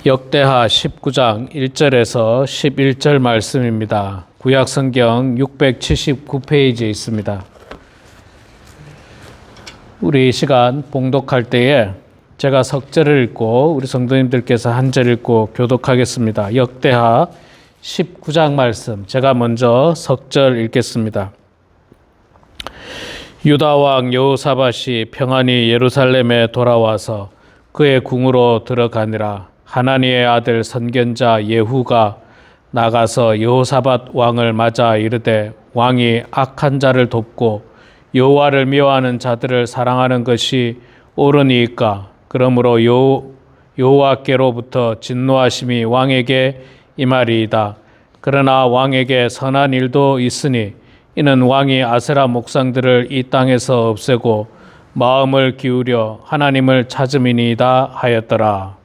역대하 19장 1절에서 11절 말씀입니다. 구약 성경 679페이지에 있습니다. 우리 이 시간 봉독할 때에 제가 석절을 읽고 우리 성도님들께서 한 절 읽고 교독하겠습니다. 역대하 19장 말씀, 제가 먼저 석절 읽겠습니다. 유다 왕 여호사밧이 평안히 예루살렘에 돌아와서 그의 궁으로 들어가니라. 하나니의 아들 선견자 예후가 나가서 여호사밧 왕을 맞아 이르되, 왕이 악한 자를 돕고 여호와를 미워하는 자들을 사랑하는 것이 옳으니이까? 그러므로 여호와께로부터 진노하심이 왕에게 임하리이다. 그러나 왕에게 선한 일도 있으니 이는 왕이 아세라 목상들을 이 땅에서 없애고 마음을 기울여 하나님을 찾음이니이다 하였더라.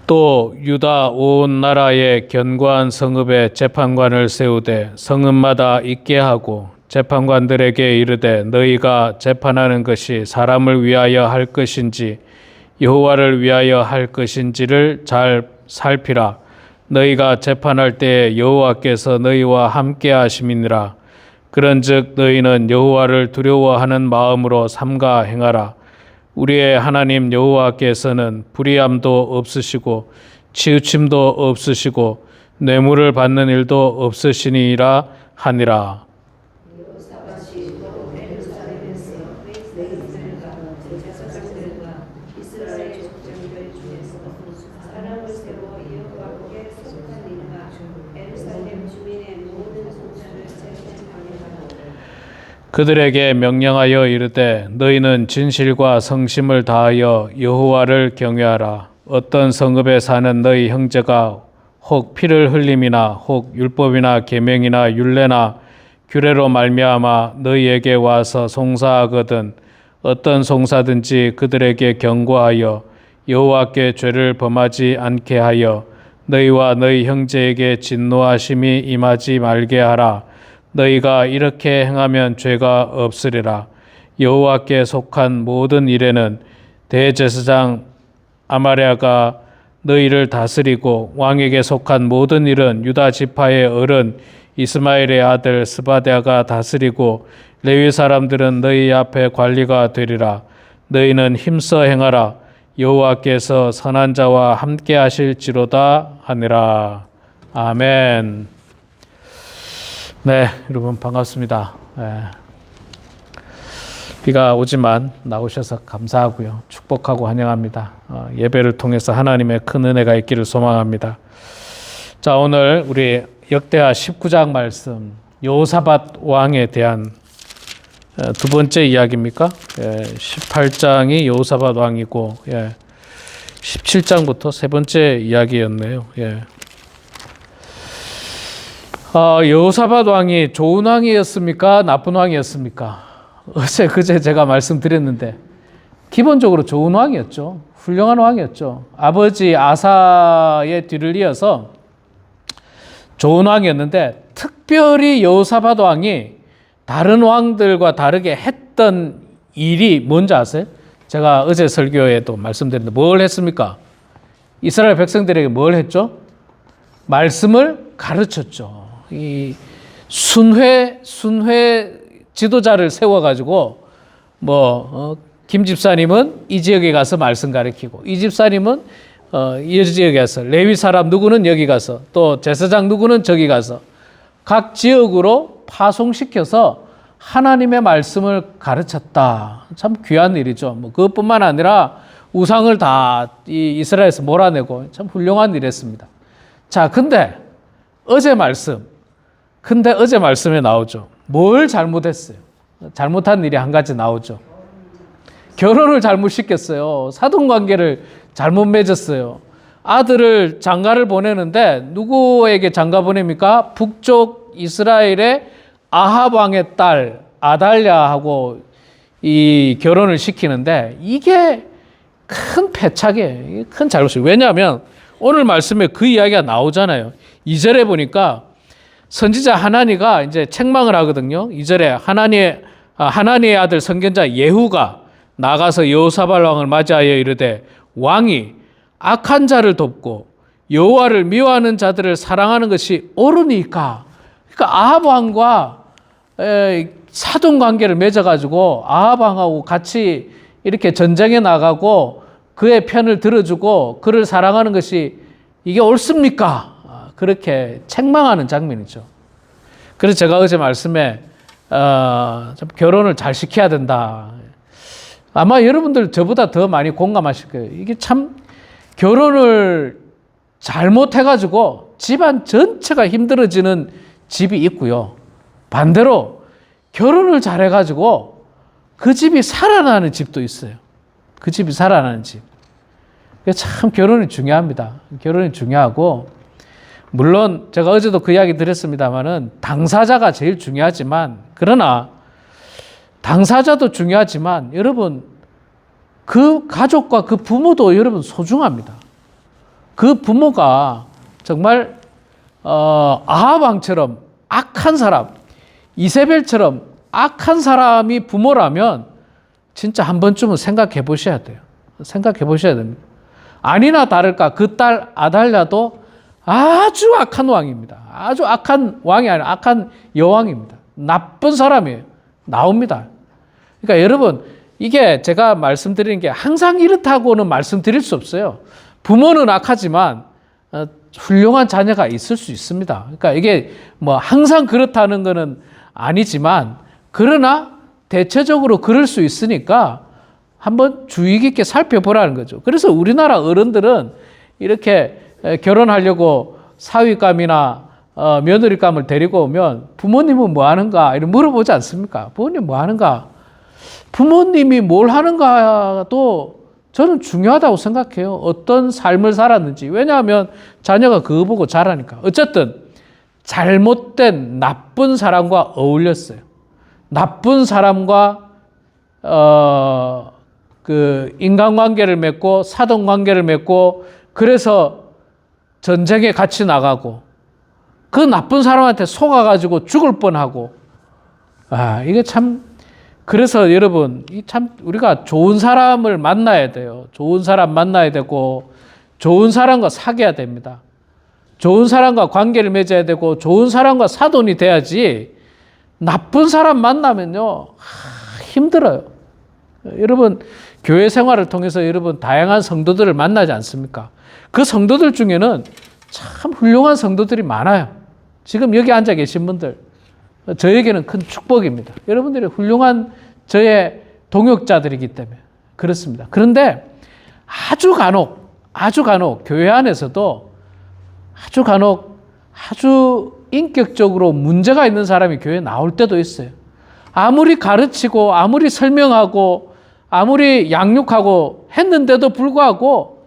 또 유다 온 나라의 견고한 성읍에 재판관을 세우되 성읍마다 있게 하고 재판관들에게 이르되, 너희가 재판하는 것이 사람을 위하여 할 것인지 여호와를 위하여 할 것인지를 잘 살피라. 너희가 재판할 때에 여호와께서 너희와 함께 하심이니라. 그런즉 너희는 여호와를 두려워하는 마음으로 삼가 행하라. 우리의 하나님 여호와께서는 불의함도 없으시고 치우침도 없으시고 뇌물을 받는 일도 없으시니라 하니라. 그들에게 명령하여 이르되, 너희는 진실과 성심을 다하여 여호와를 경외하라. 어떤 성읍에 사는 너희 형제가 혹 피를 흘림이나 혹 율법이나 계명이나 율례나 규례로 말미암아 너희에게 와서 송사하거든 어떤 송사든지 그들에게 경고하여 여호와께 죄를 범하지 않게 하여 너희와 너희 형제에게 진노하심이 임하지 말게 하라. 너희가 이렇게 행하면 죄가 없으리라. 여호와께 속한 모든 일에는 대제사장 아마랴가 너희를 다스리고 왕에게 속한 모든 일은 유다 지파의 어른 이스마엘의 아들 스바랴가 다스리고 레위 사람들은 너희 앞에 관리가 되리라. 너희는 힘써 행하라. 여호와께서 선한 자와 함께 하실지로다 하니라. 아멘. 네, 여러분 반갑습니다. 비가 오지만 나오셔서 감사하고요. 축복하고 환영합니다. 예배를 통해서 하나님의 큰 은혜가 있기를 소망합니다. 자, 오늘 우리 역대하 19장 말씀, 여호사밧 왕에 대한 두 번째 이야기입니까? 18장이 여호사밧 왕이고 17장부터 세 번째 이야기였네요. 여호사밧 왕이 좋은 왕이었습니까? 나쁜 왕이었습니까? 그제 제가 말씀드렸는데 기본적으로 좋은 왕이었죠. 훌륭한 왕이었죠. 아버지 아사의 뒤를 이어서 좋은 왕이었는데, 특별히 여호사밧 왕이 다른 왕들과 다르게 했던 일이 뭔지 아세요? 제가 어제 설교에도 말씀드렸는데 뭘 했습니까? 이스라엘 백성들에게 뭘 했죠? 말씀을 가르쳤죠. 이 순회 지도자를 세워가지고 김 집사님은 이 지역에 가서 말씀 가르치고, 이 집사님은 이 지역에 가서, 레위 사람 누구는 여기 가서, 또 제사장 누구는 저기 가서 각 지역으로 파송시켜서 하나님의 말씀을 가르쳤다. 참 귀한 일이죠. 그것뿐만 아니라 우상을 다 이스라엘에서 몰아내고 참 훌륭한 일이었습니다. 자, 근데 어제 말씀에 나오죠. 뭘 잘못했어요? 잘못한 일이 한 가지 나오죠. 결혼을 잘못 시켰어요. 사돈관계를 잘못 맺었어요. 아들을 장가를 보내는데 누구에게 장가 보냅니까? 북쪽 이스라엘의 아합 왕의 딸 아달랴하고 이 결혼을 시키는데, 이게 큰 패착이에요. 큰 잘못이에요. 왜냐하면 오늘 말씀에 그 이야기가 나오잖아요. 2절에 보니까 선지자 하나니가 이제 책망을 하거든요. 2절에 하나니의 아들 선견자 예후가 나가서 여호사밧 왕을 맞이하여 이르되 왕이 악한 자를 돕고 여호와를 미워하는 자들을 사랑하는 것이 옳으니까. 그러니까 아합 왕과 사돈 관계를 맺어가지고 아합 왕하고 같이 이렇게 전쟁에 나가고 그의 편을 들어주고 그를 사랑하는 것이 이게 옳습니까? 그렇게 책망하는 장면이죠. 그래서 제가 어제 말씀에 좀 결혼을 잘 시켜야 된다. 아마 여러분들 저보다 더 많이 공감하실 거예요. 이게 참 결혼을 잘못해가지고 집안 전체가 힘들어지는 집이 있고요. 반대로 결혼을 잘해가지고 그 집이 살아나는 집도 있어요. 그 집이 살아나는 집. 참 결혼이 중요합니다. 결혼이 중요하고 물론 제가 어제도 그 이야기 드렸습니다만은 당사자가 제일 중요하지만 그러나 당사자도 중요하지만 여러분 그 가족과 그 부모도 여러분 소중합니다. 그 부모가 정말 아합 왕처럼 악한 사람, 이세벨처럼 악한 사람이 부모라면 진짜 한 번쯤은 생각해 보셔야 돼요. 생각해 보셔야 됩니다. 아니나 다를까 그 딸 아달랴도 아주 악한 왕입니다. 아주 악한 왕이 아니라 악한 여왕입니다. 나쁜 사람이에요. 나옵니다. 그러니까 여러분 이게 제가 말씀드리는 게 항상 이렇다고는 말씀드릴 수 없어요. 부모는 악하지만 훌륭한 자녀가 있을 수 있습니다. 그러니까 이게 뭐 항상 그렇다는 것은 아니지만 그러나 대체적으로 그럴 수 있으니까 한번 주의 깊게 살펴보라는 거죠. 그래서 우리나라 어른들은 이렇게 결혼하려고 사위감이나 며느리감을 데리고 오면 부모님은 뭐 하는가 이렇게 물어보지 않습니까? 부모님 뭐 하는가? 부모님이 뭘 하는가도 저는 중요하다고 생각해요. 어떤 삶을 살았는지. 왜냐하면 자녀가 그거 보고 자라니까. 어쨌든 잘못된 나쁜 사람과 어울렸어요. 나쁜 사람과 그 인간관계를 맺고 사돈관계를 맺고 그래서 전쟁에 같이 나가고 그 나쁜 사람한테 속아가지고 죽을 뻔하고 이게 참 그래서 여러분 참 우리가 좋은 사람을 만나야 돼요. 좋은 사람 만나야 되고 좋은 사람과 사귀어야 됩니다. 좋은 사람과 관계를 맺어야 되고 좋은 사람과 사돈이 돼야지 나쁜 사람 만나면요 힘들어요. 여러분 교회 생활을 통해서 여러분 다양한 성도들을 만나지 않습니까? 그 성도들 중에는 참 훌륭한 성도들이 많아요. 지금 여기 앉아 계신 분들 저에게는 큰 축복입니다. 여러분들이 훌륭한 저의 동역자들이기 때문에 그렇습니다. 그런데 아주 간혹 교회 안에서도 아주 간혹 아주 인격적으로 문제가 있는 사람이 교회에 나올 때도 있어요. 아무리 가르치고 아무리 설명하고 아무리 양육하고 했는데도 불구하고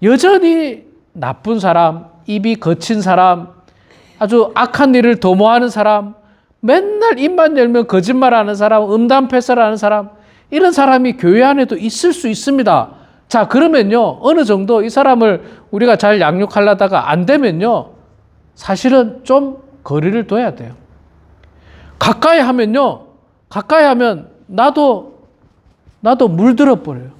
여전히 나쁜 사람, 입이 거친 사람, 아주 악한 일을 도모하는 사람, 맨날 입만 열면 거짓말하는 사람, 음담패설하는 사람, 이런 사람이 교회 안에도 있을 수 있습니다. 자, 그러면요 어느 정도 이 사람을 우리가 잘 양육하려다가 안 되면요 사실은 좀 거리를 둬야 돼요. 가까이 하면 나도 물들어 버려요.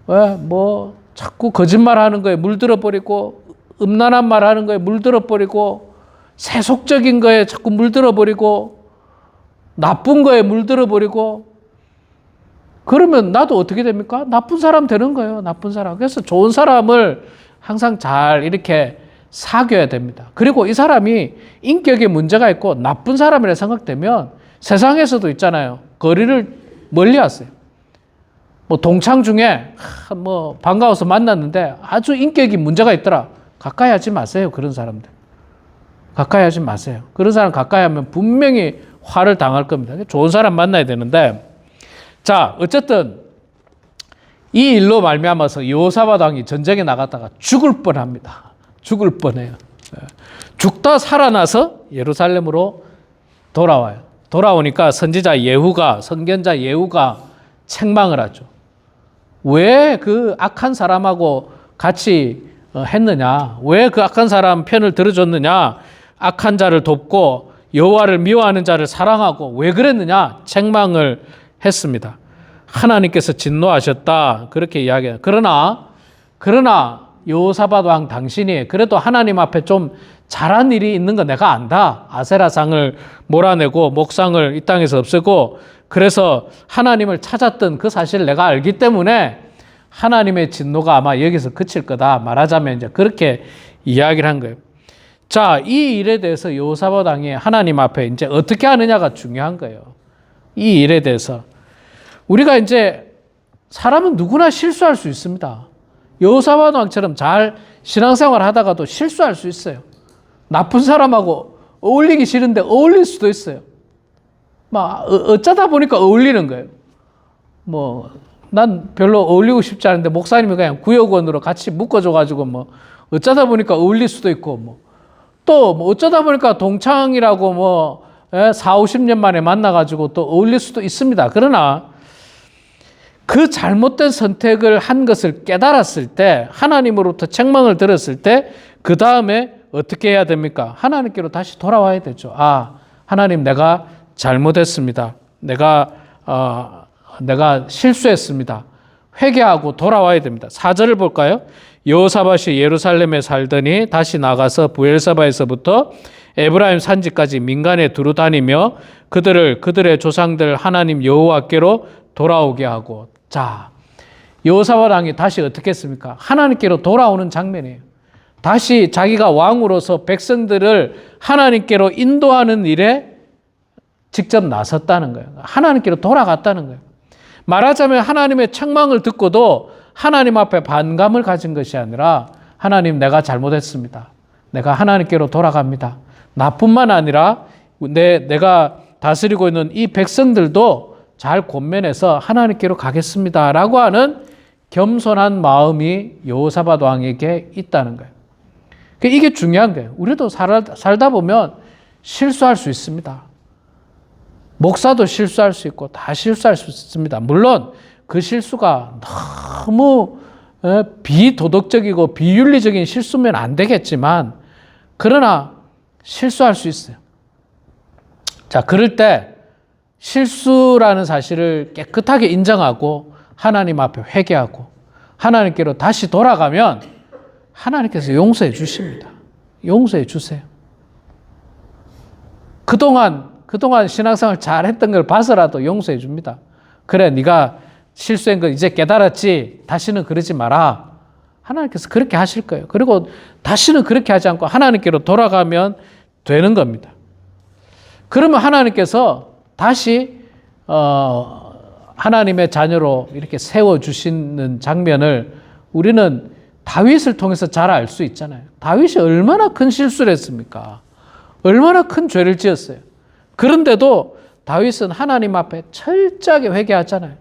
왜? 뭐 자꾸 거짓말하는 거에 물들어 버리고 음란한 말하는 거에 물들어 버리고 세속적인 거에 자꾸 물들어 버리고 나쁜 거에 물들어 버리고 그러면 나도 어떻게 됩니까? 나쁜 사람 되는 거예요. 나쁜 사람. 그래서 좋은 사람을 항상 잘 이렇게 사귀어야 됩니다. 그리고 이 사람이 인격에 문제가 있고 나쁜 사람이라 생각되면 세상에서도 있잖아요. 거리를 멀리 하세요. 뭐 동창 중에 뭐 반가워서 만났는데 아주 인격이 문제가 있더라. 가까이 하지 마세요. 그런 사람들. 가까이 하지 마세요. 그런 사람 가까이 하면 분명히 화를 당할 겁니다. 좋은 사람 만나야 되는데 자 어쨌든 이 일로 말미암아서 여호사밧 왕이 전쟁에 나갔다가 죽을 뻔합니다. 죽을 뻔해요. 죽다 살아나서 예루살렘으로 돌아와요. 돌아오니까 선지자 예후가 선견자 예후가 책망을 하죠. 왜 그 악한 사람하고 같이 했느냐? 왜 그 악한 사람 편을 들어줬느냐? 악한 자를 돕고 여호와를 미워하는 자를 사랑하고 왜 그랬느냐? 책망을 했습니다. 하나님께서 진노하셨다. 그렇게 이야기해요. 그러나 여호사밧 왕 당신이 그래도 하나님 앞에 좀 잘한 일이 있는 거 내가 안다. 아세라상을 몰아내고 목상을 이 땅에서 없애고 그래서 하나님을 찾았던 그 사실을 내가 알기 때문에 하나님의 진노가 아마 여기서 그칠 거다. 말하자면 이제 그렇게 이야기를 한 거예요. 자, 이 일에 대해서 여호사밧 왕이 하나님 앞에 이제 어떻게 하느냐가 중요한 거예요. 이 일에 대해서. 우리가 이제 사람은 누구나 실수할 수 있습니다. 여호사밧 왕처럼 잘 신앙생활 하다가도 실수할 수 있어요. 나쁜 사람하고 어울리기 싫은데 어울릴 수도 있어요. 막 어쩌다 보니까 어울리는 거예요. 난 별로 어울리고 싶지 않은데 목사님이 그냥 구역원으로 같이 묶어줘가지고 어쩌다 보니까 어울릴 수도 있고 또 어쩌다 보니까 동창이라고 4, 50년 만에 만나가지고 또 어울릴 수도 있습니다. 그러나 그 잘못된 선택을 한 것을 깨달았을 때 하나님으로부터 책망을 들었을 때 그 다음에 어떻게 해야 됩니까? 하나님께로 다시 돌아와야 되죠. 하나님 내가 잘못했습니다. 내가 실수했습니다. 회개하고 돌아와야 됩니다. 4절을 볼까요? 여호사밧이 예루살렘에 살더니 다시 나가서 브엘사바에서부터 에브라임 산지까지 민간에 두루 다니며 그들의 조상들 하나님 여호와께로 돌아오게 하고. 자, 여호사밧 왕이 다시 어떻게 했습니까? 하나님께로 돌아오는 장면이에요. 다시 자기가 왕으로서 백성들을 하나님께로 인도하는 일에 직접 나섰다는 거예요. 하나님께로 돌아갔다는 거예요. 말하자면 하나님의 책망을 듣고도 하나님 앞에 반감을 가진 것이 아니라 하나님 내가 잘못했습니다. 내가 하나님께로 돌아갑니다. 나뿐만 아니라 내가 다스리고 있는 이 백성들도 잘 권면해서 하나님께로 가겠습니다. 라고 하는 겸손한 마음이 여호사밧 왕에게 있다는 거예요. 이게 중요한 거예요. 우리도 살다 보면 실수할 수 있습니다. 목사도 실수할 수 있고 다 실수할 수 있습니다. 물론 그 실수가 너무 비도덕적이고 비윤리적인 실수면 안 되겠지만 그러나 실수할 수 있어요. 자, 그럴 때 실수라는 사실을 깨끗하게 인정하고 하나님 앞에 회개하고 하나님께로 다시 돌아가면 하나님께서 용서해 주십니다. 용서해 주세요. 그동안 신앙생활 잘했던 걸 봐서라도 용서해 줍니다. 그래, 네가 실수한 거 이제 깨달았지? 다시는 그러지 마라. 하나님께서 그렇게 하실 거예요. 그리고 다시는 그렇게 하지 않고 하나님께로 돌아가면 되는 겁니다. 그러면 하나님께서 다시 하나님의 자녀로 이렇게 세워주시는 장면을 우리는 다윗을 통해서 잘 알 수 있잖아요. 다윗이 얼마나 큰 실수를 했습니까? 얼마나 큰 죄를 지었어요. 그런데도 다윗은 하나님 앞에 철저하게 회개하잖아요.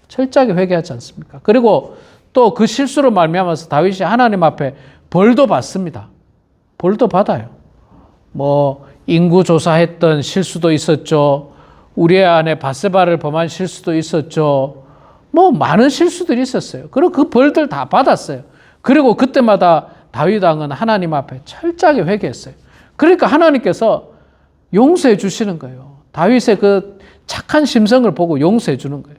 철저하게 회개하지 않습니까? 그리고 또 그 실수로 말미암아서 다윗이 하나님 앞에 벌도 받습니다. 벌도 받아요. 인구 조사했던 실수도 있었죠. 우리의 아내 바세바를 범한 실수도 있었죠. 많은 실수들이 있었어요. 그리고 그 벌들 다 받았어요. 그리고 그때마다 다윗 왕은 하나님 앞에 철저하게 회개했어요. 그러니까 하나님께서 용서해 주시는 거예요. 다윗의 그 착한 심성을 보고 용서해 주는 거예요.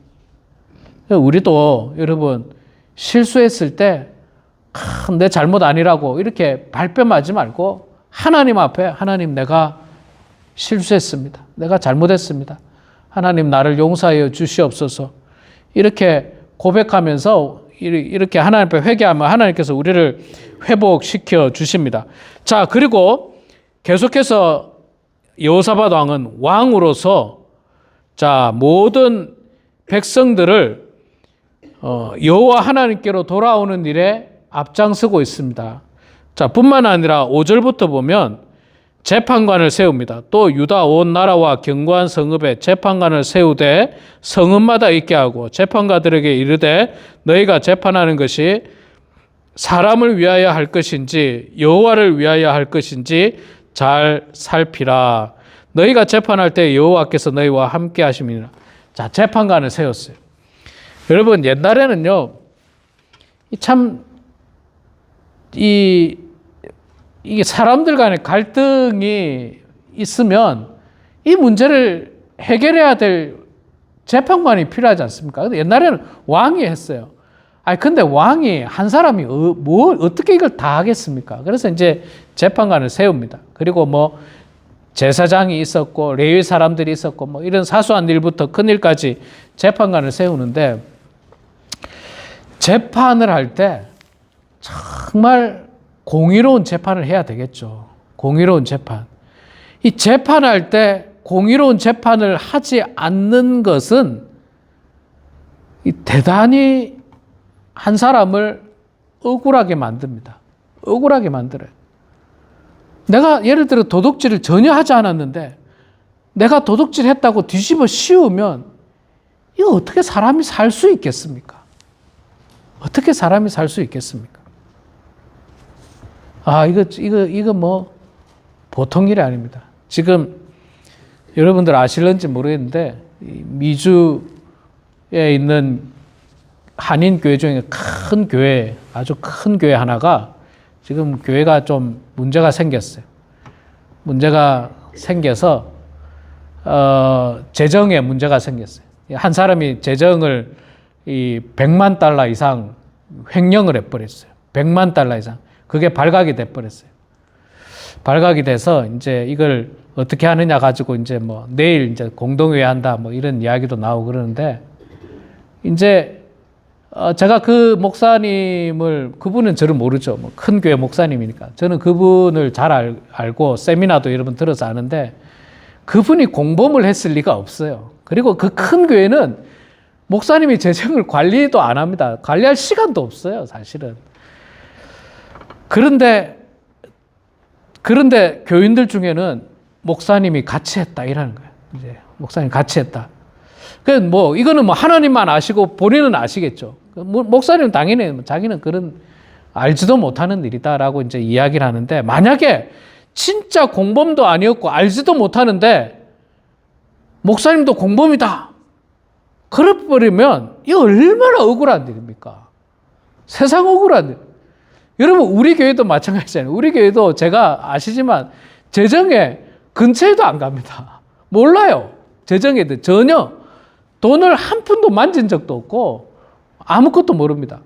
우리도 여러분 실수했을 때 내 잘못 아니라고 이렇게 발뺌하지 말고 하나님 앞에 하나님 내가 실수했습니다. 내가 잘못했습니다. 하나님 나를 용서하여 주시옵소서. 이렇게 고백하면서 이렇게 하나님 앞에 회개하면 하나님께서 우리를 회복시켜 주십니다. 자, 그리고 계속해서 여호사밧 왕은 왕으로서 모든 백성들을 여호와 하나님께로 돌아오는 일에 앞장서고 있습니다. 자, 뿐만 아니라 5절부터 보면 재판관을 세웁니다. 또 유다 온 나라와 견고한 성읍에 재판관을 세우되 성읍마다 있게 하고 재판관들에게 이르되 너희가 재판하는 것이 사람을 위하여 할 것인지 여호와를 위하여 할 것인지 잘 살피라. 너희가 재판할 때 여호와께서 너희와 함께 하심이니라. 자, 재판관을 세웠어요. 여러분 옛날에는요 이게 사람들 간의 갈등이 있으면 이 문제를 해결해야 될 재판관이 필요하지 않습니까? 근데 옛날에는 왕이 했어요. 근데 왕이 한 사람이 어떻게 이걸 다 하겠습니까? 그래서 이제 재판관을 세웁니다. 그리고 뭐 제사장이 있었고 레위 사람들이 있었고 뭐 이런 사소한 일부터 큰 일까지 재판관을 세우는데, 재판을 할 때 정말 공의로운 재판을 해야 되겠죠. 공의로운 재판. 이 재판할 때 공의로운 재판을 하지 않는 것은 대단히 한 사람을 억울하게 만듭니다. 억울하게 만들어요. 내가 예를 들어 도둑질을 전혀 하지 않았는데 내가 도둑질 했다고 뒤집어 씌우면 이거 어떻게 사람이 살 수 있겠습니까? 어떻게 사람이 살 수 있겠습니까? 이거 뭐 보통 일이 아닙니다. 지금 여러분들 아실런지 모르겠는데 미주에 있는 한인 교회 중에 큰 교회, 아주 큰 교회 하나가 지금 교회가 좀 문제가 생겼어요. 문제가 생겨서 재정에 문제가 생겼어요. 한 사람이 재정을 이 100만 달러 이상 횡령을 해버렸어요. 100만 달러 이상. 그게 발각이 돼버렸어요. 발각이 돼서 이제 이걸 어떻게 하느냐 가지고 이제 뭐 내일 이제 공동회의 한다 뭐 이런 이야기도 나오고 그러는데, 이제 제가 그 목사님을, 그분은 저를 모르죠. 뭐 큰 교회 목사님이니까. 저는 그분을 잘 알고 세미나도 여러 번 들어서 아는데, 그분이 공범을 했을 리가 없어요. 그리고 그 큰 교회는 목사님이 재정을 관리도 안 합니다. 관리할 시간도 없어요, 사실은. 그런데 교인들 중에는 목사님이 같이 했다 이라는 거예요. 이제 목사님 같이 했다. 뭐 이거는 뭐 하나님만 아시고 본인은 아시겠죠. 목사님은 당연히 자기는 그런 알지도 못하는 일이다라고 이제 이야기를 하는데, 만약에 진짜 공범도 아니었고 알지도 못하는데 목사님도 공범이다 그래버리면 이거 얼마나 억울한 일입니까? 세상 억울한 일. 여러분, 우리 교회도 마찬가지잖아요. 우리 교회도 제가 아시지만 재정에 근처에도 안 갑니다. 몰라요. 재정에 전혀 돈을 한 푼도 만진 적도 없고 아무것도 모릅니다.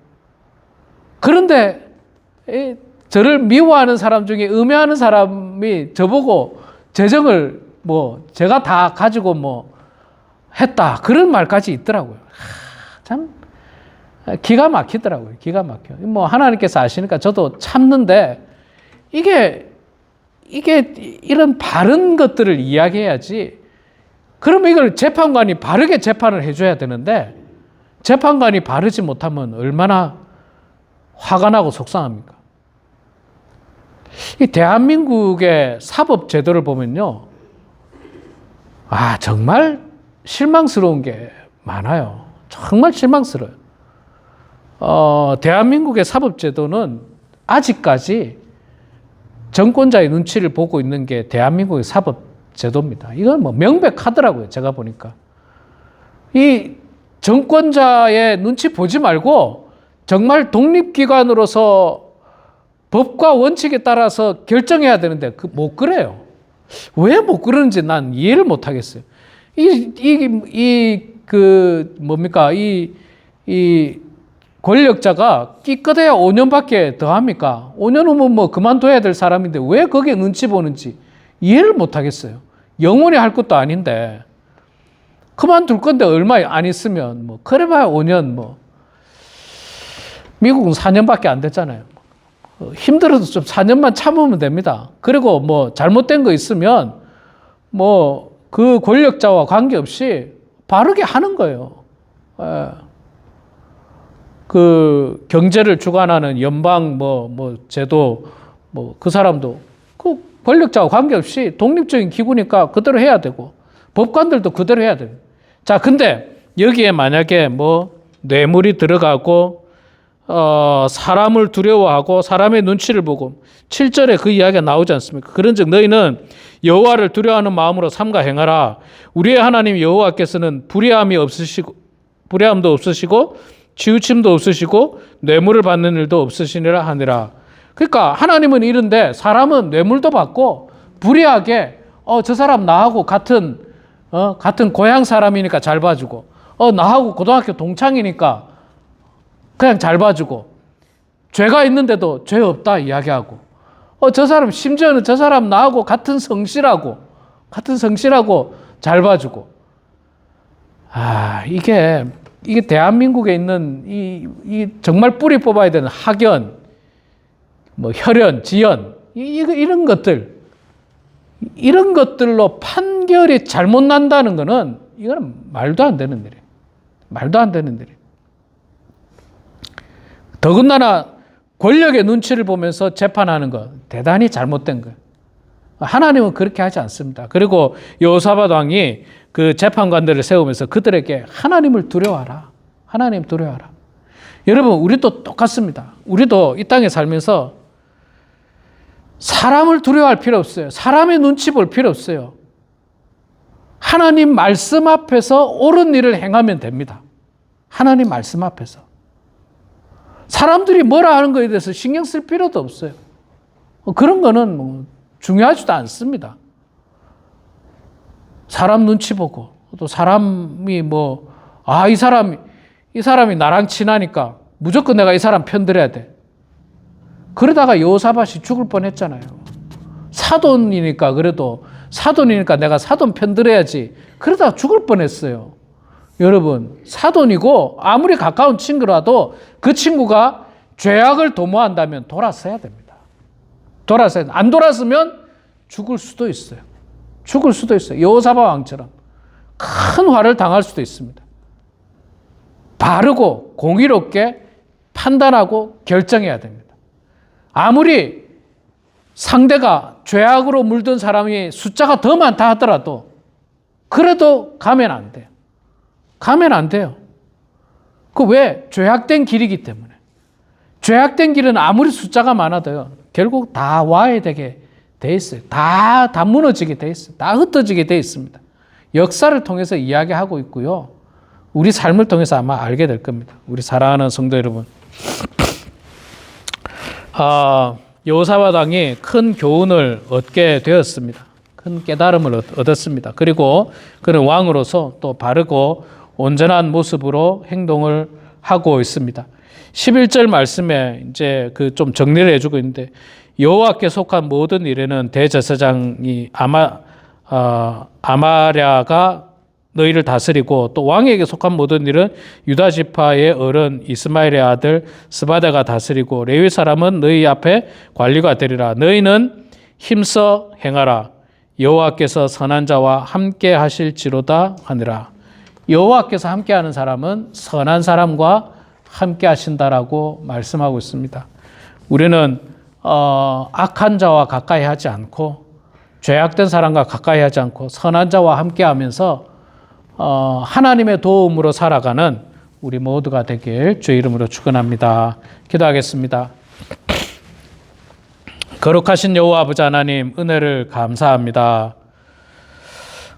그런데 저를 미워하는 사람 중에 음해하는 사람이 저보고 재정을 뭐 제가 다 가지고 뭐 했다 그런 말까지 있더라고요. 참 기가 막히더라고요. 기가 막혀. 뭐 하나님께서 아시니까 저도 참는데, 이게 이런 바른 것들을 이야기해야지. 그러면 이걸 재판관이 바르게 재판을 해줘야 되는데, 재판관이 바르지 못하면 얼마나 화가 나고 속상합니까? 이 대한민국의 사법 제도를 보면요, 정말 실망스러운 게 많아요. 정말 실망스러워요. 대한민국의 사법제도는 아직까지 정권자의 눈치를 보고 있는 게 대한민국의 사법제도입니다. 이건 뭐 명백하더라고요. 제가 보니까. 이 정권자의 눈치 보지 말고 정말 독립기관으로서 법과 원칙에 따라서 결정해야 되는데 못 그래요. 왜 못 그러는지 난 이해를 못 하겠어요. 이 권력자가 끼껏해야 5년밖에 더 합니까? 5년 후면 뭐 그만둬야 될 사람인데 왜 거기에 눈치 보는지 이해를 못 하겠어요. 영원히 할 것도 아닌데 그만둘 건데 얼마 안 있으면 뭐 그래봐야 5년 뭐. 미국은 4년밖에 안 됐잖아요. 힘들어도 좀 4년만 참으면 됩니다. 그리고 뭐 잘못된 거 있으면 뭐 그 권력자와 관계없이 바르게 하는 거예요. 그 경제를 주관하는 연방 제도 그 사람도 그 권력자와 관계없이 독립적인 기구니까 그대로 해야 되고, 법관들도 그대로 해야 돼요. 자, 근데 여기에 만약에 뭐 뇌물이 들어가고 사람을 두려워하고 사람의 눈치를 보고 7절에 그 이야기가 나오지 않습니까? 그런즉 너희는 여호와를 두려워하는 마음으로 삼가 행하라. 우리의 하나님 여호와께서는 불의함도 없으시고 치우침도 없으시고 뇌물을 받는 일도 없으시니라 하니라. 그러니까 하나님은 이런데 사람은 뇌물도 받고 불의하게 저 사람 나하고 같은 고향 사람이니까 잘 봐주고 나하고 고등학교 동창이니까 그냥 잘 봐주고 죄가 있는데도 죄 없다 이야기하고 저 사람 심지어는 저 사람 나하고 같은 성씨라고 잘 봐주고 이게 대한민국에 있는 이 정말 뿌리 뽑아야 되는 학연, 뭐 혈연, 지연 이런 것들로 판결이 잘못 난다는 것은 이거는 말도 안 되는 일이에요. 말도 안 되는 일이에요. 더군다나 권력의 눈치를 보면서 재판하는 것 대단히 잘못된 거예요. 하나님은 그렇게 하지 않습니다. 그리고 여호사밧 왕이 그 재판관들을 세우면서 그들에게 하나님을 두려워하라. 하나님 두려워하라. 여러분, 우리도 똑같습니다. 우리도 이 땅에 살면서 사람을 두려워할 필요 없어요. 사람의 눈치 볼 필요 없어요. 하나님 말씀 앞에서 옳은 일을 행하면 됩니다. 하나님 말씀 앞에서. 사람들이 뭐라 하는 것에 대해서 신경 쓸 필요도 없어요. 그런 거는 뭐 중요하지도 않습니다. 사람 눈치 보고 또 사람이 이 사람이 나랑 친하니까 무조건 내가 이 사람 편들어야 돼. 그러다가 여호사밧이 죽을 뻔했잖아요. 사돈이니까 내가 사돈 편들어야지. 그러다가 죽을 뻔했어요. 여러분, 사돈이고 아무리 가까운 친구라도 그 친구가 죄악을 도모한다면 돌아서야 됩니다. 안 돌아서면 죽을 수도 있어요. 여호사밧 왕처럼 큰 화를 당할 수도 있습니다. 바르고 공의롭게 판단하고 결정해야 됩니다. 아무리 상대가 죄악으로 물든 사람이 숫자가 더 많다 하더라도 그래도 가면 안 돼요. 그 왜? 죄악된 길이기 때문에. 죄악된 길은 아무리 숫자가 많아도요, 결국 다 와야 되게 돼 있어요. 다 무너지게 돼 있어요. 다 흩어지게 돼 있습니다. 역사를 통해서 이야기하고 있고요. 우리 삶을 통해서 아마 알게 될 겁니다. 우리 사랑하는 성도 여러분. 여호사밧 왕이 큰 교훈을 얻게 되었습니다. 큰 깨달음을 얻었습니다. 그리고 그는 왕으로서 또 바르고 온전한 모습으로 행동을 하고 있습니다. 11절 말씀에 이제 그 좀 정리를 해주고 있는데, 여호와께 속한 모든 일에는 대제사장이 아마랴가 너희를 다스리고, 또 왕에게 속한 모든 일은 유다 지파의 어른 이스마엘의 아들 스바다가 다스리고, 레위 사람은 너희 앞에 관리가 되리라. 너희는 힘써 행하라. 여호와께서 선한 자와 함께 하실지로다 하니라. 여호와께서 함께하는 사람은 선한 사람과 함께 하신다라고 말씀하고 있습니다. 우리는 악한 자와 가까이 하지 않고 죄악된 사람과 가까이 하지 않고 선한 자와 함께 하면서 하나님의 도움으로 살아가는 우리 모두가 되길 주의 이름으로 축원합니다. 기도하겠습니다. 거룩하신 여호와 아버지 하나님, 은혜를 감사합니다.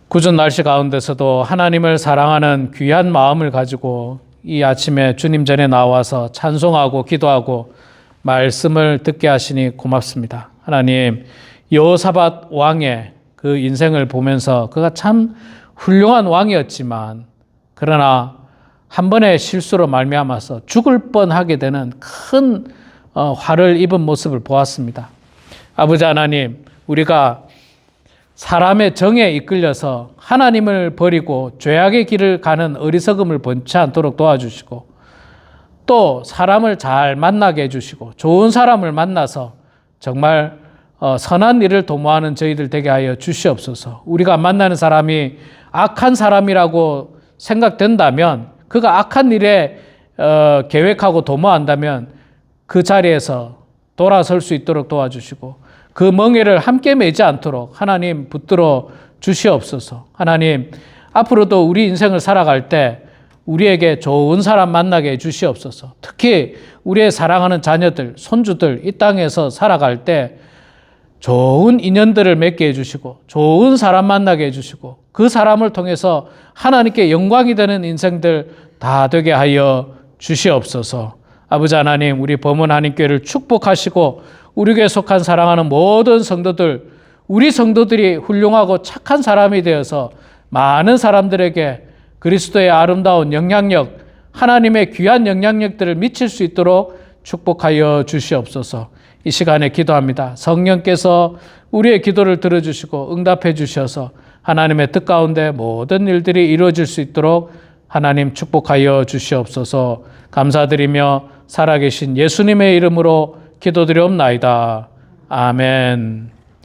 궂은 날씨 가운데서도 하나님을 사랑하는 귀한 마음을 가지고 이 아침에 주님 전에 나와서 찬송하고 기도하고 말씀을 듣게 하시니 고맙습니다. 하나님, 여호사밧 왕의 그 인생을 보면서 그가 참 훌륭한 왕이었지만, 그러나 한 번의 실수로 말미암아서 죽을 뻔하게 되는 큰 화를 입은 모습을 보았습니다. 아버지 하나님, 우리가 사람의 정에 이끌려서 하나님을 버리고 죄악의 길을 가는 어리석음을 번지 않도록 도와주시고, 또 사람을 잘 만나게 해주시고 좋은 사람을 만나서 정말 선한 일을 도모하는 저희들 되게 하여 주시옵소서. 우리가 만나는 사람이 악한 사람이라고 생각된다면, 그가 악한 일에 계획하고 도모한다면 그 자리에서 돌아설 수 있도록 도와주시고, 그 멍에를 함께 매지 않도록 하나님 붙들어 주시옵소서. 하나님, 앞으로도 우리 인생을 살아갈 때 우리에게 좋은 사람 만나게 해 주시옵소서. 특히 우리의 사랑하는 자녀들, 손주들 이 땅에서 살아갈 때 좋은 인연들을 맺게 해주시고 좋은 사람 만나게 해주시고 그 사람을 통해서 하나님께 영광이 되는 인생들 다 되게 하여 주시옵소서. 아버지 하나님, 우리 범은 한인교회를 축복하시고 우리 교회에 속한 사랑하는 모든 성도들, 우리 성도들이 훌륭하고 착한 사람이 되어서 많은 사람들에게 그리스도의 아름다운 영향력, 하나님의 귀한 영향력들을 미칠 수 있도록 축복하여 주시옵소서. 이 시간에 기도합니다. 성령께서 우리의 기도를 들어주시고 응답해 주셔서 하나님의 뜻 가운데 모든 일들이 이루어질 수 있도록 하나님 축복하여 주시옵소서. 감사드리며 살아계신 예수님의 이름으로 기도드리옵나이다. 아멘.